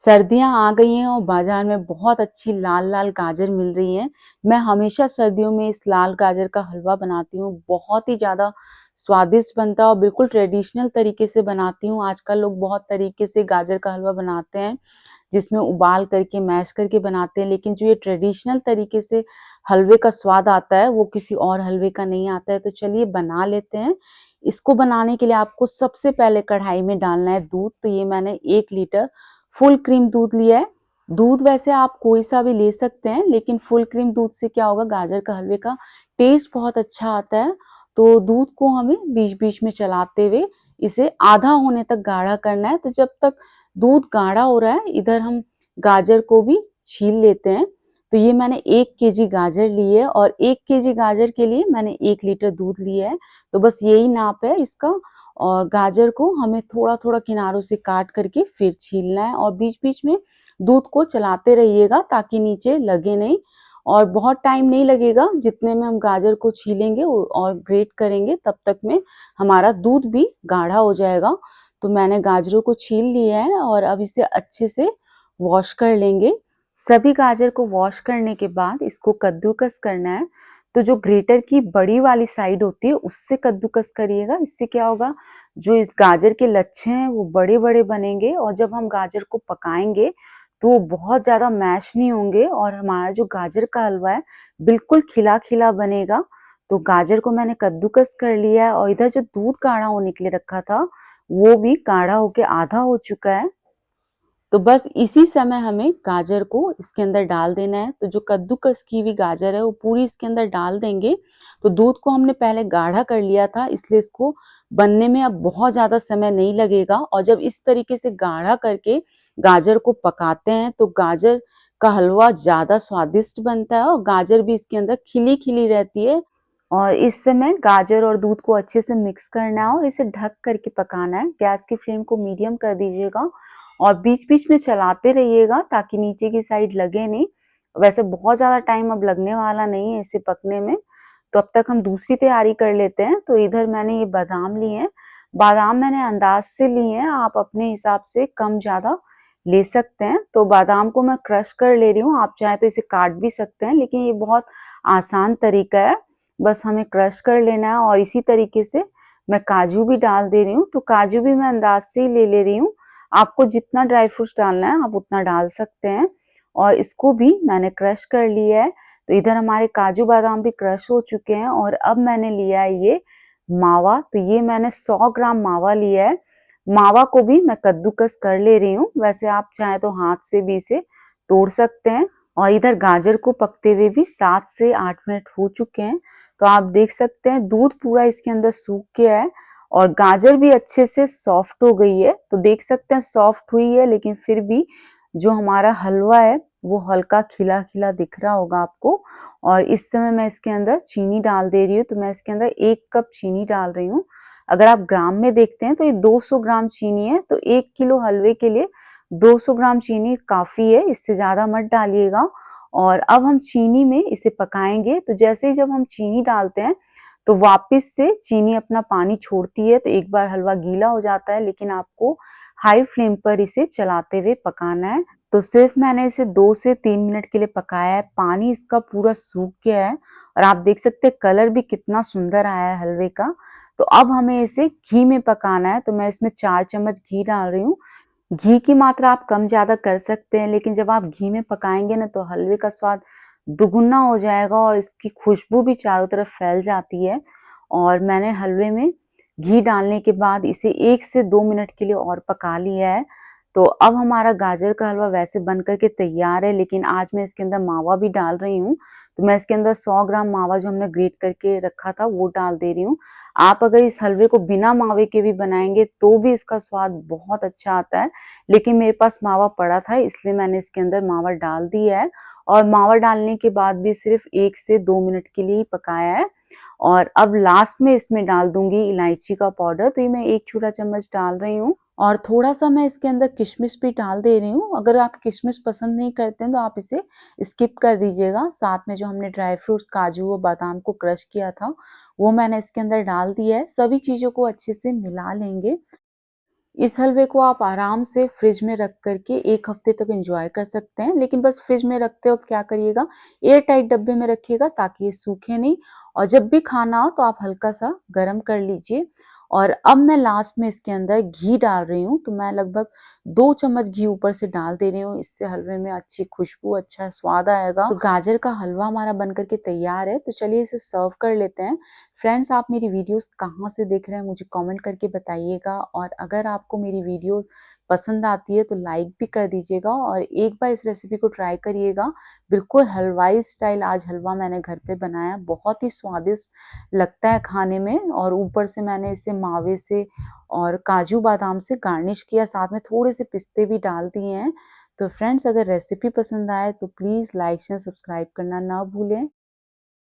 सर्दियाँ आ गई हैं और बाज़ार में बहुत अच्छी लाल-लाल गाजर मिल रही हैं। मैं हमेशा सर्दियों में इस लाल गाजर का हलवा बनाती हूँ, बहुत ही ज़्यादा स्वादिष्ट बनता है और बिल्कुल ट्रेडिशनल तरीके से बनाती हूँ। आजकल लोग बहुत तरीके से गाजर का हलवा बनाते हैं, जिसमें उबाल करके, मैश करके बनाते हैं, लेकिन जो ये ट्रेडिशनल तरीके से हलवे का स्वाद आता है, वो किसी और हलवे का नहीं आता है। तो चलिए बना लेते हैं। इसको बनाने के लिए आपको सबसे पहले कढ़ाई में डालना है दूध, तो ये मैंने 1 लीटर फुल क्रीम दूध लिया है। दूध वैसे आप कोई सा भी ले सकते हैं, लेकिन फुल क्रीम दूध से क्या होगा, गाजर का हलवे का टेस्ट बहुत अच्छा आता है। तो दूध को हमें बीच-बीच में चलाते हुए इसे आधा होने तक गाढ़ा करना है। तो जब तक दूध गाढ़ा हो रहा है, इधर हम गाजर को भी छील लेते हैं। तो ये मैंने 1 केजी गाजर ली है और 1 केजी गाजर के लिए मैंने 1 लीटर दूध लिया है। तो बस यही नाप है इसका। और गाजर को हमें थोड़ा-थोड़ा किनारों से काट करके फिर छीलना है और बीच-बीच में दूध को चलाते रहिएगा ताकि नीचे लगे नहीं। और बहुत टाइम नहीं लगेगा, जितने में हम गाजर को छीलेंगे और ग्रेट करेंगे तब तक में हमारा दूध भी गाढ़ा हो जाएगा। तो मैंने गाजरों को छील लिया है और अब इसे अच्छे से वॉश कर लेंगे। सभी गाजर को वॉश करने के बाद इसको कद्दूकस करना है। तो जो ग्रेटर की बड़ी वाली साइड होती है उससे कद्दूकस करिएगा। इससे क्या होगा, जो इस गाजर के लच्छे हैं वो बड़े-बड़े बनेंगे और जब हम गाजर को पकाएँगे तो वो बहुत ज़्यादा मैश नहीं होंगे और हमारा जो गाजर का हलवा है बिल्कुल खिला-खिला बनेगा। तो गाजर को मैंने कद्दूकस कर लिया है और इधर जो दूध गाढ़ा होने के लिए रखा था, वो भी गाढ़ा होके आधा हो चुका है। तो बस इसी समय हमें गाजर को इसके अंदर डाल देना है। तो जो कद्दूकस की हुई गाजर है वो पूरी इसके अंदर डाल देंगे। तो दूध को हमने पहले गाढ़ा कर लिया था, इसलिए इसको बनने में अब बहुत ज़्यादा समय नहीं लगेगा और जब इस तरीके से गाढ़ा करके गाजर को पकाते हैं तो गाजर का हलवा ज़्यादा स्वादिष्ट बनता है और गाजर भी इसके अंदर खिली-खिली रहती है। और इस समय गाजर और दूध को अच्छे से मिक्स करना है और इसे ढक करके पकाना है। गैस की फ्लेम को मीडियम कर दीजिएगा और बीच-बीच में चलाते रहिएगा ताकि नीचे की साइड लगे नहीं। वैसे बहुत ज़्यादा टाइम अब लगने वाला नहीं है इसे पकने में, तो अब तक हम दूसरी तैयारी कर लेते हैं। तो इधर मैंने ये बादाम लिए हैं। बादाम मैंने अंदाज़ से लिए हैं, आप अपने हिसाब से कम-ज़्यादा ले सकते हैं। तो बादाम को मैं क्रश कर ले रही हूँ, आप चाहें तो इसे काट भी सकते हैं, लेकिन ये बहुत आसान तरीका है। बस हमें क्रश कर लेना है और इसी तरीके से मैं काजू भी डाल दे रही हूँ। तो काजू भी मैं अंदाज़ से ही ले रही हूँ। आपको जितना ड्राई फ्रूट्स डालना है आप उतना डाल सकते हैं और इसको भी मैंने क्रश कर लिया है। तो इधर हमारे काजू बादाम भी क्रश हो चुके हैं और अब मैंने लिया है ये मावा। तो ये मैंने 100 ग्राम मावा लिया है। मावा को भी मैं कद्दूकस कर ले रही हूँ। वैसे आप चाहें तो हाथ से भी इसे तोड़ सकते हैं। और इधर गाजर को पकते हुए भी 7 से 8 मिनट हो चुके हैं। तो आप देख सकते हैं दूध पूरा इसके अंदर सूख गया है और गाजर भी अच्छे से सॉफ्ट हो गई है। तो देख सकते हैं सॉफ्ट हुई है, लेकिन फिर भी जो हमारा हलवा है वो हल्का खिला-खिला दिख रहा होगा आपको। और इस समय मैं इसके अंदर चीनी डाल दे रही हूँ। तो मैं इसके अंदर 1 कप चीनी डाल रही हूँ। अगर आप ग्राम में देखते हैं तो ये 200 ग्राम चीनी है। तो 1 किलो हलवे के लिए 200 ग्राम चीनी काफ़ी है, इससे ज़्यादा मत डालिएगा। और अब हम चीनी में इसे पकाएँगे। तो जैसे ही जब हम चीनी डालते हैं तो वापस से चीनी अपना पानी छोड़ती है, तो एक बार हलवा गीला हो जाता है, लेकिन आपको हाई फ्लेम पर इसे चलाते हुए पकाना है। तो सिर्फ मैंने इसे 2 से 3 मिनट के लिए पकाया है। पानी इसका पूरा सूख गया है और आप देख सकते हैं कलर भी कितना सुंदर आया है हलवे का। तो अब हमें इसे घी में पकाना है। तो मैं इसमें 4 चम्मच घी डाल रही हूँ। घी की मात्रा आप कम-ज़्यादा कर सकते हैं, लेकिन जब आप घी में पकाएँगे ना तो हलवे का स्वाद दुगुना हो जाएगा और इसकी खुशबू भी चारों तरफ फैल जाती है। और मैंने हलवे में घी डालने के बाद इसे 1 से 2 मिनट के लिए और पका लिया है। तो अब हमारा गाजर का हलवा वैसे बन कर के तैयार है, लेकिन आज मैं इसके अंदर मावा भी डाल रही हूँ। तो मैं इसके अंदर 100 ग्राम मावा जो हमने ग्रेट करके रखा था वो डाल दे रही हूँ। आप अगर इस हलवे को बिना मावे के भी बनाएँगे तो भी इसका स्वाद बहुत अच्छा आता है, लेकिन मेरे पास मावा पड़ा था इसलिए मैंने इसके अंदर मावा डाल दिया है। और मावा डालने के बाद भी सिर्फ 1 से 2 मिनट के लिए ही पकाया है। और अब लास्ट में इसमें डाल दूँगी इलायची का पाउडर। तो ये मैं 1 छोटा चम्मच डाल रही हूँ और थोड़ा-सा मैं इसके अंदर किशमिश भी डाल दे रही हूँ। अगर आप किशमिश पसंद नहीं करते हैं तो आप इसे स्किप कर दीजिएगा। साथ में जो हमने ड्राई फ्रूट्स काजू और बादाम को क्रश किया था वो मैंने इसके अंदर डाल दिया है। सभी चीज़ों को अच्छे से मिला लेंगे। इस हलवे को आप आराम से फ्रिज में रख कर के 1 हफ्ते तक एन्जॉय कर सकते हैं, लेकिन बस फ्रिज में रखते वक़्त क्या करिएगा, एयर टाइट डब्बे में रखिएगा ताकि ये सूखे नहीं, और जब भी खाना हो तो आप हल्का-सा गरम कर लीजिए। और अब मैं लास्ट में इसके अंदर घी डाल रही हूँ, तो मैं लगभग 2 चम्मच घी ऊपर से डाल दे रही हूँ, इससे हलवे में अच्छी खुशबू, अच्छा स्वाद आएगा। तो गाजर का हलवा हमारा बन कर के तैयार है, तो चलिए इसे सर्व कर लेते हैं। फ्रेंड्स, आप मेरी वीडियोस कहाँ से देख रहे हैं मुझे कमेंट करके बताइएगा, और अगर आपको मेरी वीडियो पसंद आती है तो लाइक भी कर दीजिएगा, और एक बार इस रेसिपी को ट्राई करिएगा। बिल्कुल हलवाई स्टाइल आज हलवा मैंने घर पे बनाया, बहुत ही स्वादिष्ट लगता है खाने में, और ऊपर से मैंने इसे मावे से और काजू बादाम से गार्निश किया, साथ में थोड़े से पिस्ते भी डाल दिए हैं। तो फ्रेंड्स, अगर रेसिपी पसंद आए तो प्लीज़ लाइक शेयर सब्सक्राइब करना ना भूलें।